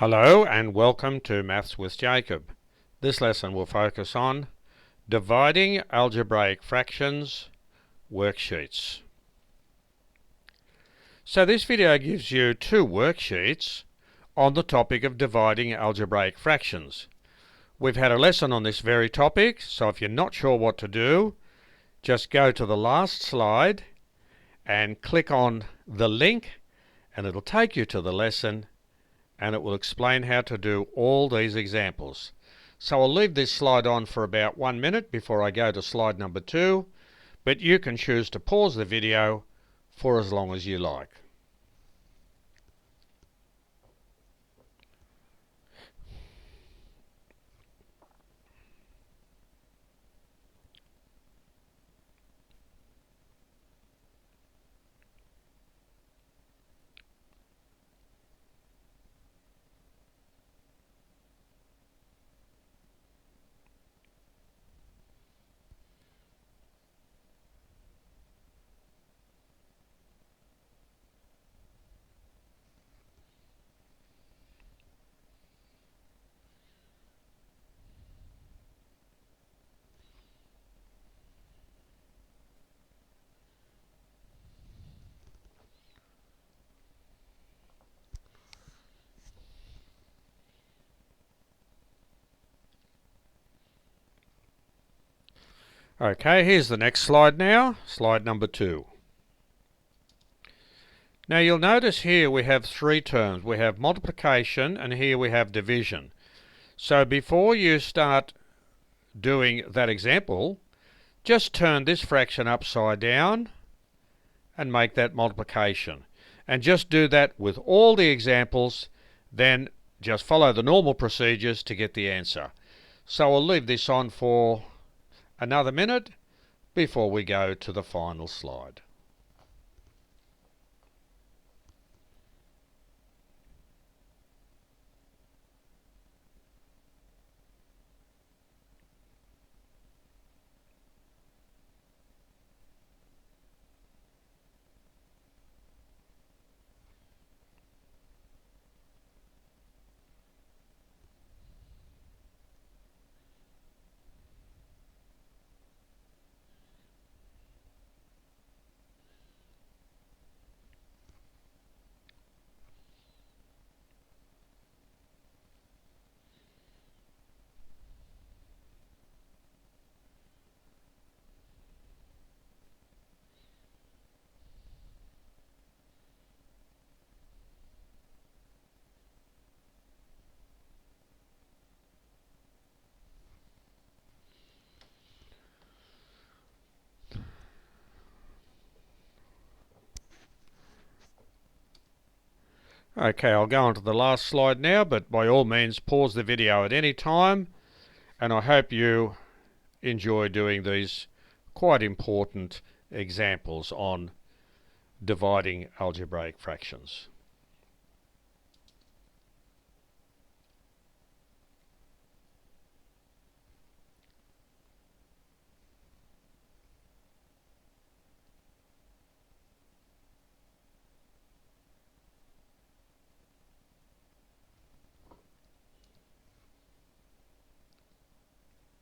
Hello and welcome to Maths with Jacob. This lesson will focus on dividing algebraic fractions, worksheets. So this video gives you two worksheets on the topic of dividing algebraic fractions. We've had a lesson on this very topic, so if you're not sure what to do, just go to the last slide and click on the link and it'll take you to the lesson and it will explain how to do all these examples. So I'll leave this slide on for about 1 minute before I go to slide number 2, but you can choose to pause the video for as long as you like. Okay, here's the next slide now, slide number 2. Now you'll notice here we have three terms. We have multiplication and here we have division. So before you start doing that example, just turn this fraction upside down and make that multiplication. And just do that with all the examples, then just follow the normal procedures to get the answer. So I'll leave this on for another minute before we go to the final slide. Okay, I'll go on to the last slide now, but by all means pause the video at any time, and I hope you enjoy doing these quite important examples on dividing algebraic fractions.